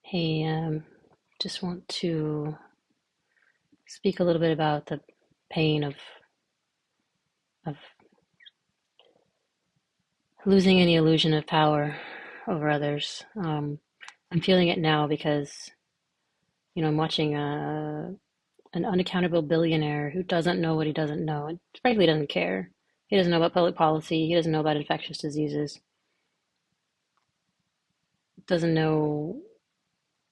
Hey, just want to speak a little bit about the pain of losing any illusion of power over others. I'm feeling it now because, I'm watching an unaccountable billionaire who doesn't know what he doesn't know and frankly doesn't care. He doesn't know about public policy. He doesn't know about infectious diseases. Doesn't know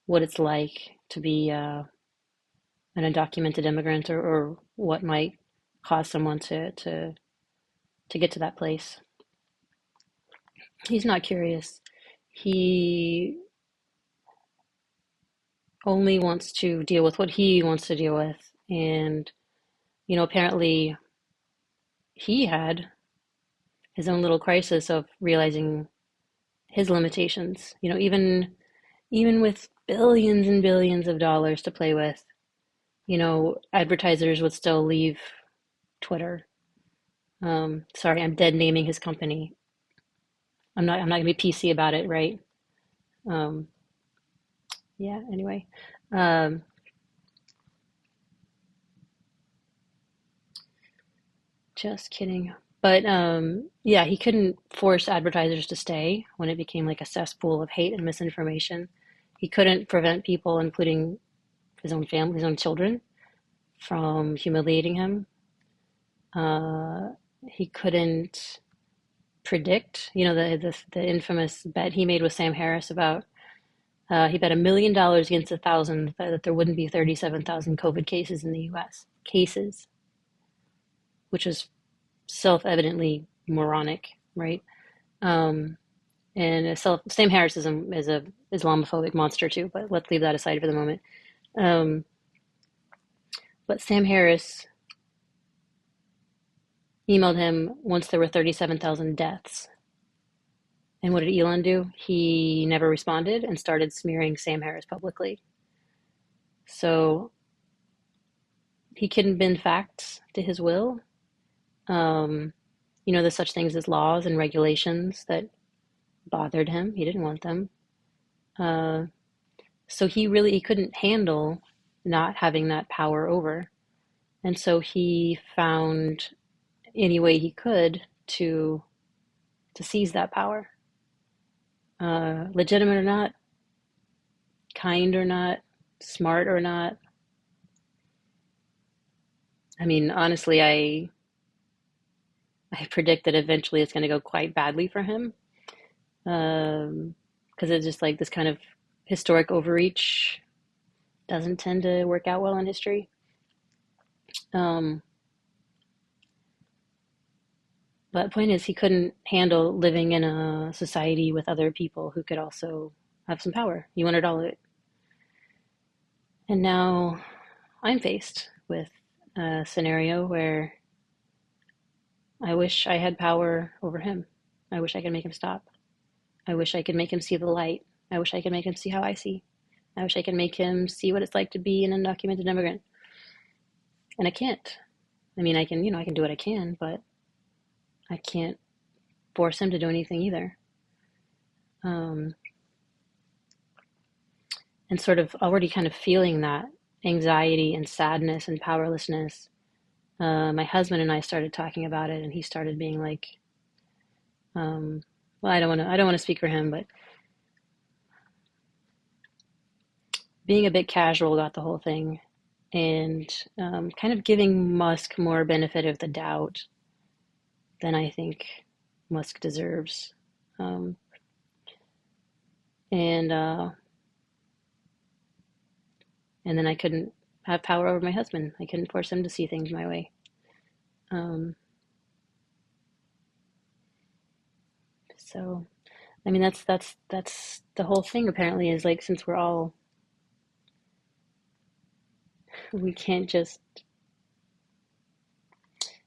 what it's like to be an undocumented immigrant or what might cause someone to get to that place. He's not curious. He only wants to deal with what he wants to deal with. And, apparently he had his own little crisis of realizing his limitations. Even with billions and billions of dollars to play with, advertisers would still leave Twitter. Sorry, I'm dead naming his company. I'm not gonna be PC about it, right? Um, yeah, anyway. Um, Just kidding. But yeah, he couldn't force advertisers to stay when it became like a cesspool of hate and misinformation. He couldn't prevent people, including his own family, his own children, from humiliating him. Uh, he couldn't predict, the infamous bet he made with Sam Harris about he bet $1 million against 1,000 that there wouldn't be 37,000 COVID cases in the U.S. Cases, which is self-evidently moronic, right? Um, and Sam Harris is a Islamophobic monster too, but let's leave that aside for the moment. Um, but Sam Harris emailed him once there were 37,000 deaths. And what did Elon do? He never responded and started smearing Sam Harris publicly. So he couldn't bend facts to his will. Um, there's such things as laws and regulations that bothered him. He didn't want them. Uh, so he couldn't handle not having that power over. And so he found any way he could to seize that power, legitimate or not, kind or not, smart or not. I mean, honestly, I predict that eventually it's going to go quite badly for him, because it's just like this kind of historic overreach doesn't tend to work out well in history. Um, but point is, he couldn't handle living in a society with other people who could also have some power. He wanted all of it. And now I'm faced with a scenario where I wish I had power over him. I wish I could make him stop. I wish I could make him see the light. I wish I could make him see how I see. I wish I could make him see what it's like to be an undocumented immigrant. And I can't. I mean, I can do what I can, but I can't force him to do anything either. Um, and sort of already kind of feeling that anxiety and sadness and powerlessness. My husband and I started talking about it, and he started being like, um, well, I don't want to speak for him, but being a bit casual about the whole thing and kind of giving Musk more benefit of the doubt than I think Musk deserves. Um, and and then I couldn't have power over my husband. I couldn't force him to see things my way. Um, so I mean, that's the whole thing. Apparently, is like since we can't just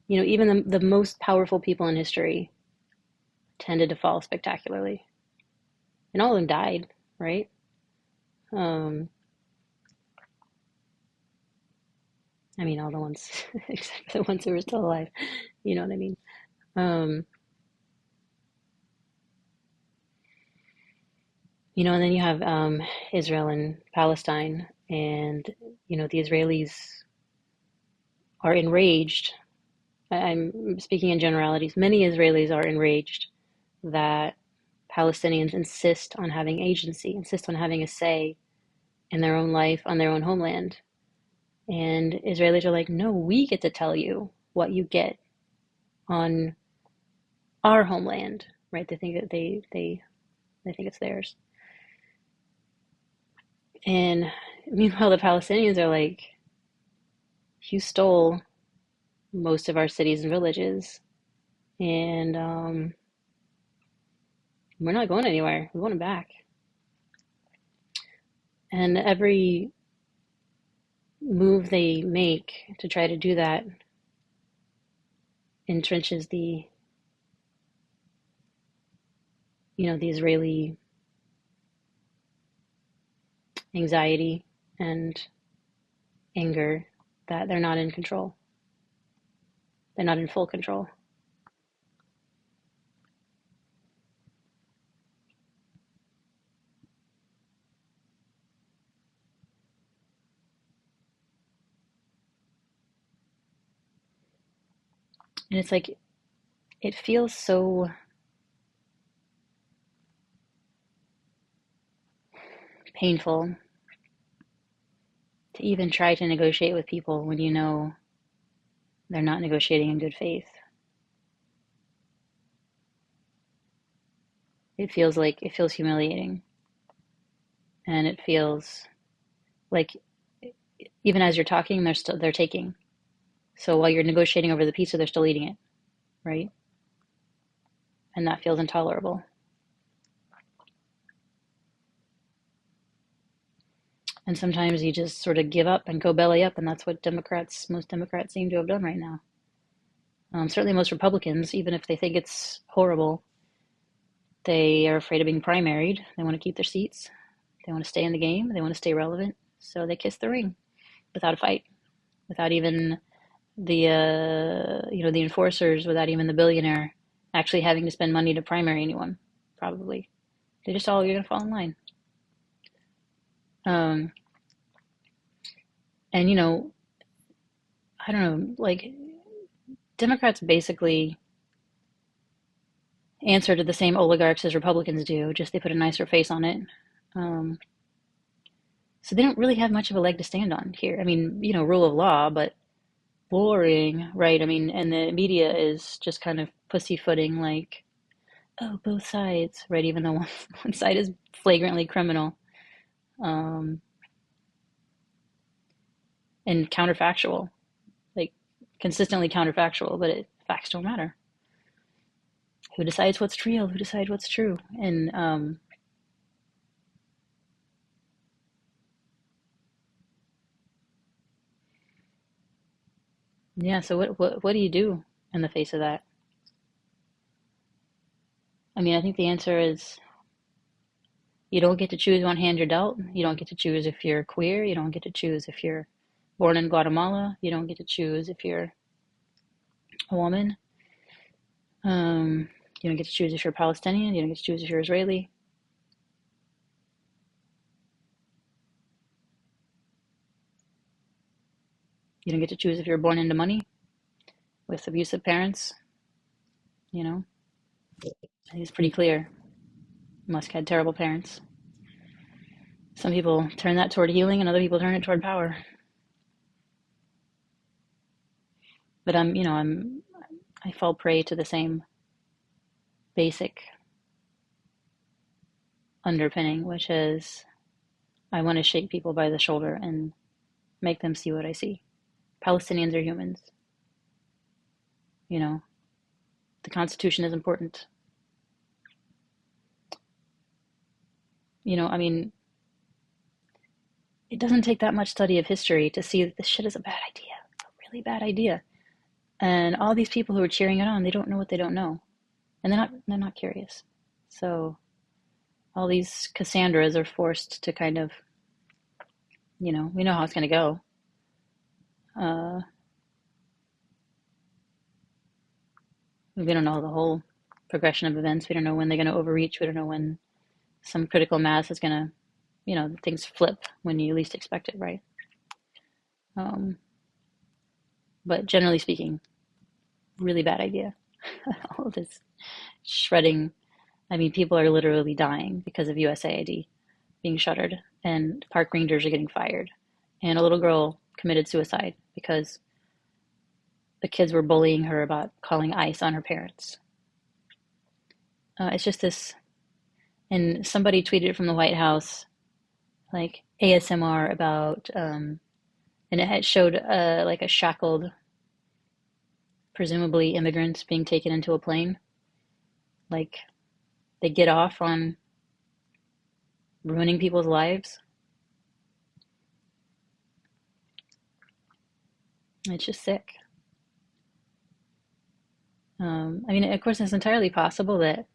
even the most powerful people in history tended to fall spectacularly, and all of them died, right? Um, I mean, all the ones except for the ones who were still alive. You know what I mean? Um, And then you have Israel and Palestine, and the Israelis are enraged. I'm speaking in generalities. Many Israelis are enraged that Palestinians insist on having agency, insist on having a say in their own life on their own homeland. And Israelis are like, no, we get to tell you what you get on our homeland, right? They think that they think it's theirs. And meanwhile, the Palestinians are like, you stole most of our cities and villages, and we're not going anywhere. We want it back. And every move they make to try to do that entrenches the Israeli anxiety and anger that they're not in control. They're not in full control. And it's like, it feels so painful to even try to negotiate with people when you know they're not negotiating in good faith. It feels humiliating. And it feels like even as you're talking, they're taking. So while you're negotiating over the pizza, they're still eating it, right? And that feels intolerable. And sometimes you just sort of give up and go belly up, and that's what most Democrats seem to have done right now. Certainly most Republicans, even if they think it's horrible, they are afraid of being primaried. They want to keep their seats. They want to stay in the game. They want to stay relevant. So they kiss the ring without a fight, without even the enforcers, without even the billionaire actually having to spend money to primary anyone. Probably, they just all, you're gonna fall in line. Um, and I don't know, like Democrats basically answer to the same oligarchs as Republicans do, just they put a nicer face on it. Um, so they don't really have much of a leg to stand on here. I mean, rule of law, but boring, right? I mean, and the media is just kind of pussyfooting, like, oh, both sides, right? Even though one side is flagrantly criminal, um, and counterfactual, like consistently counterfactual, but facts don't matter. Who decides what's real? Who decides what's true? And yeah, so what do you do in the face of that? I mean, I think the answer is you don't get to choose what hand you're dealt. You don't get to choose if you're queer. You don't get to choose if you're born in Guatemala. You don't get to choose if you're a woman. You don't get to choose if you're Palestinian. You don't get to choose if you're Israeli. You don't get to choose if you're born into money with abusive parents. You know, I think it's pretty clear. Musk had terrible parents. Some people turn that toward healing, and other people turn it toward power. But I fall prey to the same basic underpinning, which is I want to shake people by the shoulder and make them see what I see. Palestinians are humans. You know, the Constitution is important. I mean, it doesn't take that much study of history to see that this shit is a bad idea, a really bad idea. And all these people who are cheering it on, they don't know what they don't know, and they're not curious. So all these Cassandras are forced to kind of, we know how it's going to go. Uh, we don't know the whole progression of events. We don't know when they're going to overreach. We don't know when some critical mass is gonna, things flip when you least expect it, right? Um, but generally speaking, really bad idea. All this shredding. I mean, people are literally dying because of USAID being shuttered, and park rangers are getting fired. And a little girl committed suicide because the kids were bullying her about calling ICE on her parents. It's just this, and somebody tweeted from the White House, like ASMR about, and it had showed like a shackled, presumably immigrants being taken into a plane. Like they get off on ruining people's lives. It's just sick. I mean, of course, it's entirely possible that a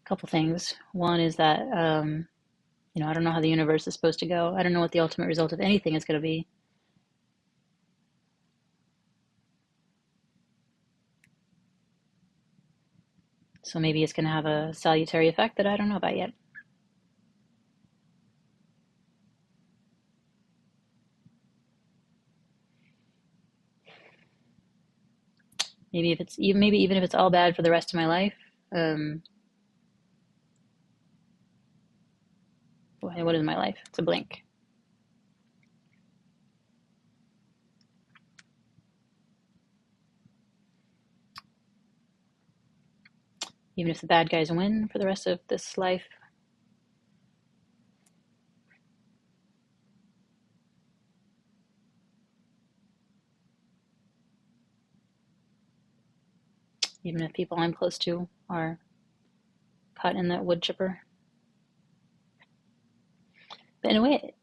couple things. One is that, I don't know how the universe is supposed to go. I don't know what the ultimate result of anything is going to be. So maybe it's going to have a salutary effect that I don't know about yet. Maybe even if it's all bad for the rest of my life. Um, what is my life? It's a blink. Even if the bad guys win for the rest of this life, even if people I'm close to are caught in that wood chipper. But in a way,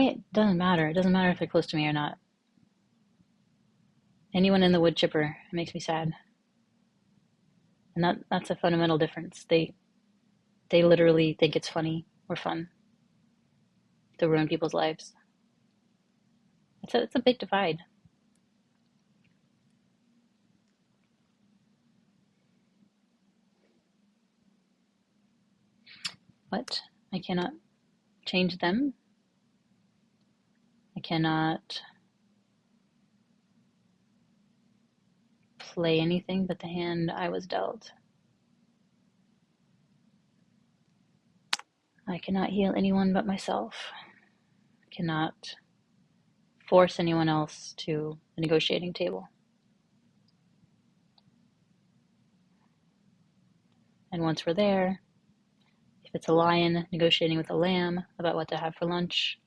it doesn't matter. It doesn't matter if they're close to me or not. Anyone in the wood chipper makes me sad, and that's a fundamental difference. They literally think it's funny or fun to ruin people's lives. It's a big divide. But I cannot change them. I cannot play anything but the hand I was dealt. I cannot heal anyone but myself. I cannot force anyone else to the negotiating table. And once we're there, if it's a lion negotiating with a lamb about what to have for lunch,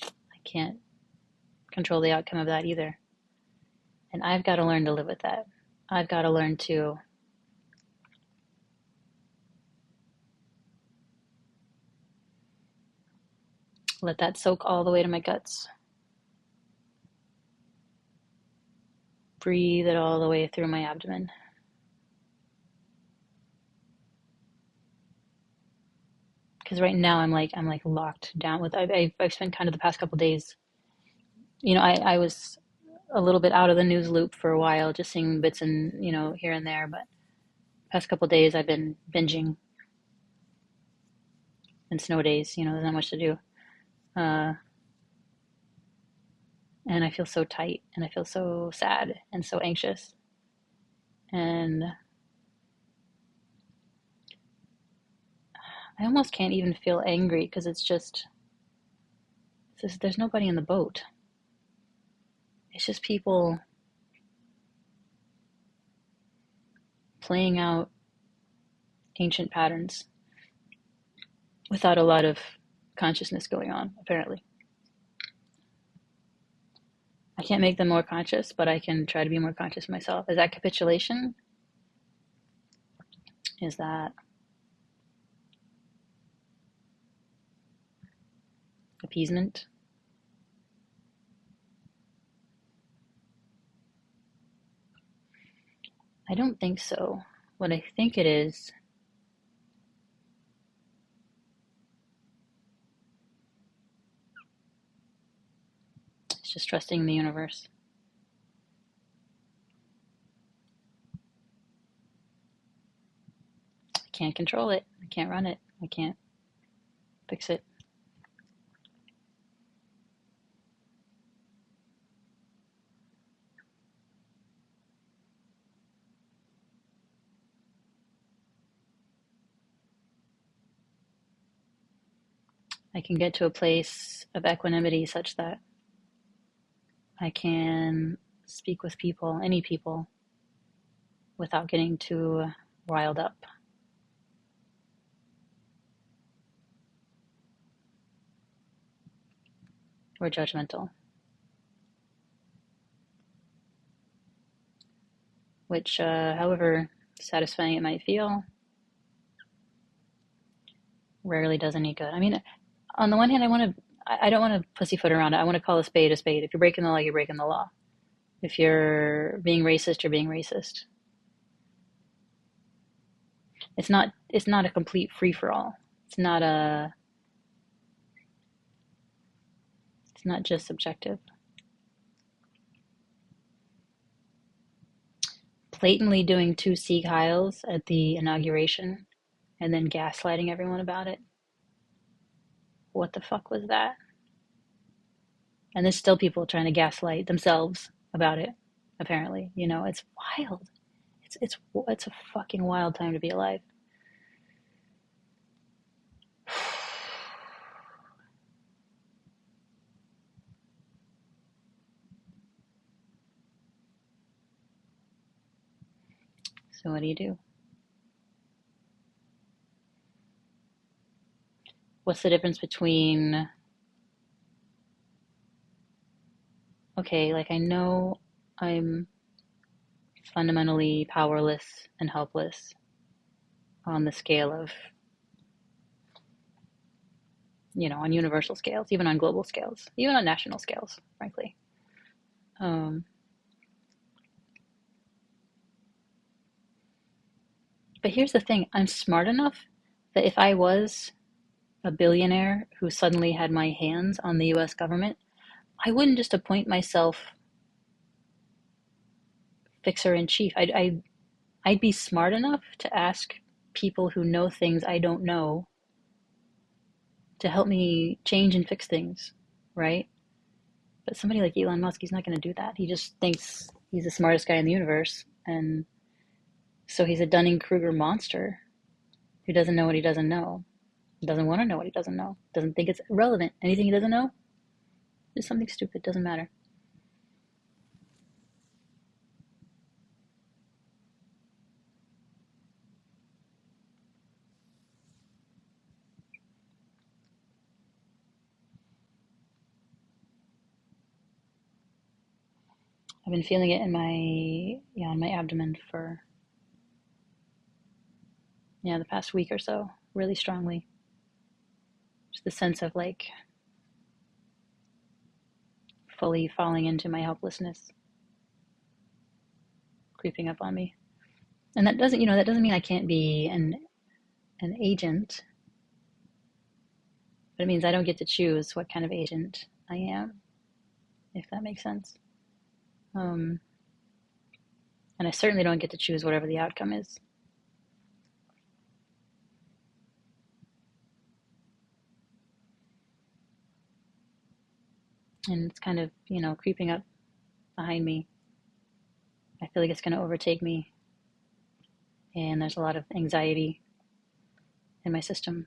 I can't control the outcome of that either. And I've got to learn to live with that. I've got to learn to let that soak all the way to my guts. Breathe it all the way through my abdomen. Because right now I'm like locked down with. I've spent kind of the past couple days. I was a little bit out of the news loop for a while, just seeing bits and here and there. But past couple days I've been binging, and snow days. There's not much to do, uh, and I feel so tight, and I feel so sad and so anxious, and I almost can't even feel angry because there's nobody in the boat. It's just people playing out ancient patterns without a lot of consciousness going on, apparently. I can't make them more conscious, but I can try to be more conscious myself. Is that capitulation? Is that appeasement? I don't think so. What I think it is just trusting the universe. I can't control it. I can't run it. I can't fix it. I can get to a place of equanimity such that I can speak with people, any people, without getting too riled up or judgmental, which, however satisfying it might feel, rarely does any good. I mean, on the one hand, I don't want to pussyfoot around it. I want to call a spade a spade. If you're breaking the law, you're breaking the law. If you're being racist, you're being racist. It's not a complete free for all. It's not a it's not just subjective. Blatantly doing two Sieg Heils at the inauguration and then gaslighting everyone about it. What the fuck was that? And there's still people trying to gaslight themselves about it, apparently. It's wild. It's a fucking wild time to be alive. So what do you do? What's the difference between, okay, like I know I'm fundamentally powerless and helpless on the scale of, on universal scales, even on global scales, even on national scales, frankly. Um, but here's the thing, I'm smart enough that if I was a billionaire who suddenly had my hands on the US government, I wouldn't just appoint myself fixer in chief. I'd be smart enough to ask people who know things I don't know to help me change and fix things, right? But somebody like Elon Musk, he's not going to do that. He just thinks he's the smartest guy in the universe. And so he's a Dunning-Kruger monster who doesn't know what he doesn't know, doesn't want to know what he doesn't know, doesn't think it's relevant. Anything he doesn't know is something stupid, doesn't matter. I've been feeling it in my abdomen for, the past week or so, really strongly. Just the sense of like fully falling into my helplessness creeping up on me. And that doesn't mean I can't be an agent, but it means I don't get to choose what kind of agent I am, if that makes sense. Um, and I certainly don't get to choose whatever the outcome is. And it's kind of, creeping up behind me. I feel like it's going to overtake me. And there's a lot of anxiety in my system.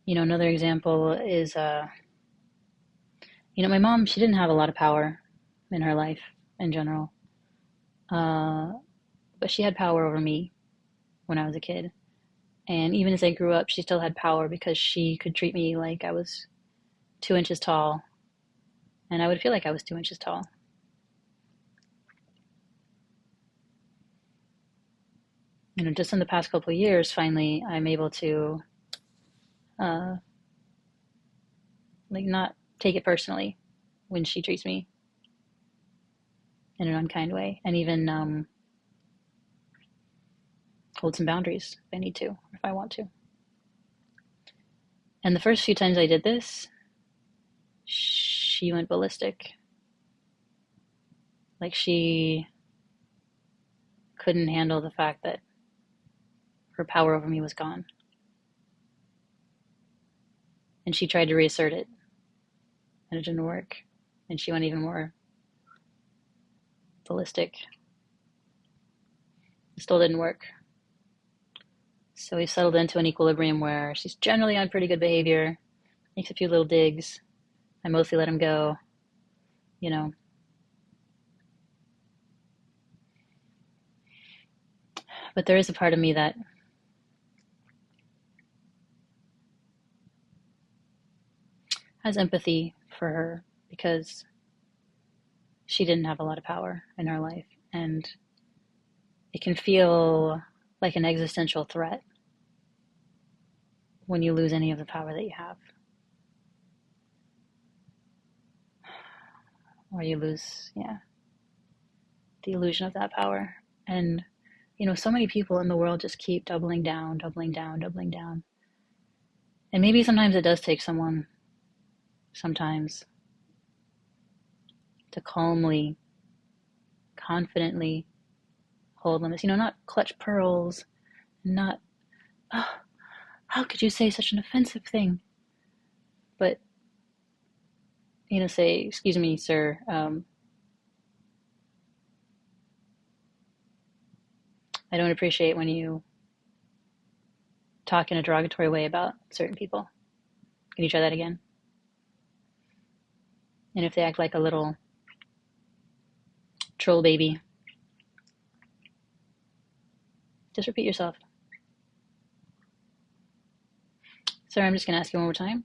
Another example is, my mom, she didn't have a lot of power in her life in general. Uh, but she had power over me when I was a kid. And even as I grew up, she still had power because she could treat me like I was 2 inches tall, and I would feel like I was 2 inches tall. Just in the past couple of years, finally, I'm able to, uh, like, not take it personally when she treats me in an unkind way, and even hold some boundaries if I need to, if I want to. And the first few times I did this, she went ballistic. Like she couldn't handle the fact that her power over me was gone. And she tried to reassert it, and it didn't work. And she went even more ballistic. It still didn't work. So we settled into an equilibrium where she's generally on pretty good behavior, makes a few little digs. I mostly let him go, you know. But there is a part of me that has empathy for her because she didn't have a lot of power in her life. And it can feel like an existential threat when you lose any of the power that you have. Or you lose, yeah, the illusion of that power. And, so many people in the world just keep doubling down, doubling down, doubling down. And maybe sometimes it does take someone, sometimes, to calmly, confidently hold limits. Not clutch pearls, not, oh, how could you say such an offensive thing? But, say, excuse me, sir, I don't appreciate when you talk in a derogatory way about certain people. Can you try that again? And if they act like a little troll baby, just repeat yourself. Sir, I'm just going to ask you one more time.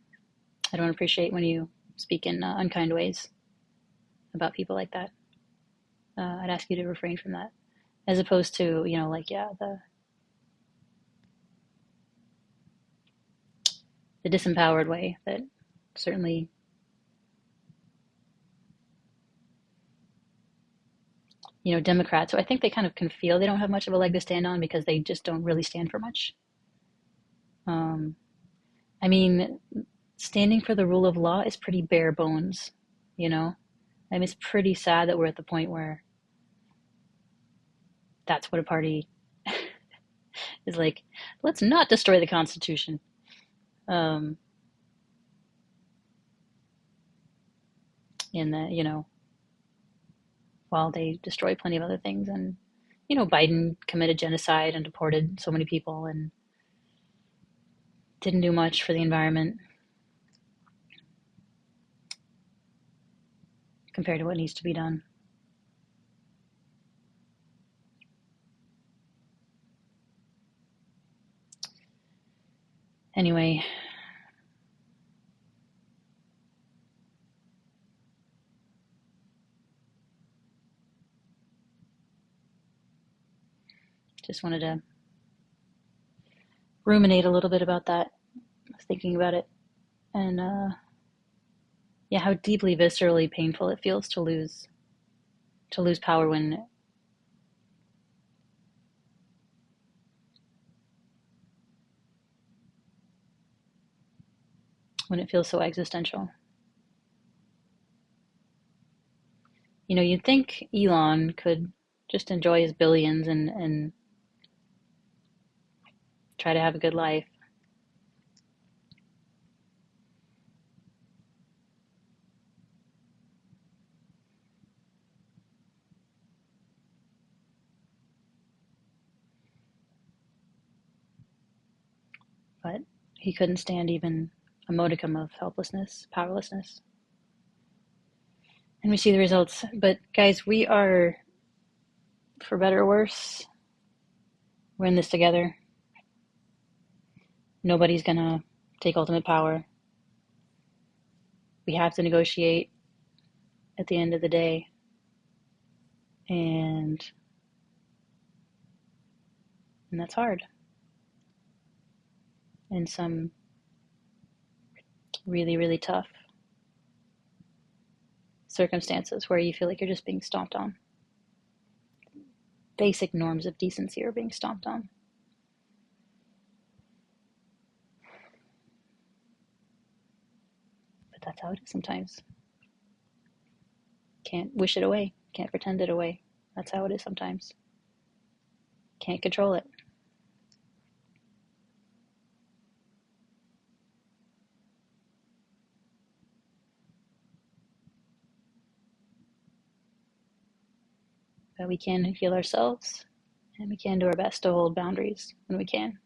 I don't appreciate when you speak in unkind ways about people like that. I'd ask you to refrain from that. As opposed to, the disempowered way that certainly, Democrats, so I think they kind of can feel they don't have much of a leg to stand on because they just don't really stand for much. Um, I mean, standing for the rule of law is pretty bare bones, you know? I mean, it's pretty sad that we're at the point where that's what a party is like. Let's not destroy the Constitution. Um, in the, while they destroy plenty of other things. And, Biden committed genocide and deported so many people and didn't do much for the environment compared to what needs to be done. Anyway, just wanted to ruminate a little bit about that. I was thinking about it, and yeah, how deeply viscerally painful it feels to lose power when it feels so existential. You'd think Elon could just enjoy his billions and try to have a good life. But he couldn't stand even a modicum of helplessness, powerlessness. And we see the results. But guys, we are, for better or worse, we're in this together. Nobody's gonna take ultimate power. We have to negotiate at the end of the day. And that's hard. And some really, really tough circumstances where you feel like you're just being stomped on. Basic norms of decency are being stomped on. But that's how it is sometimes. Can't wish it away, Can't pretend it away. That's how it is sometimes. Can't control it. But we can heal ourselves, and we can do our best to hold boundaries when we can.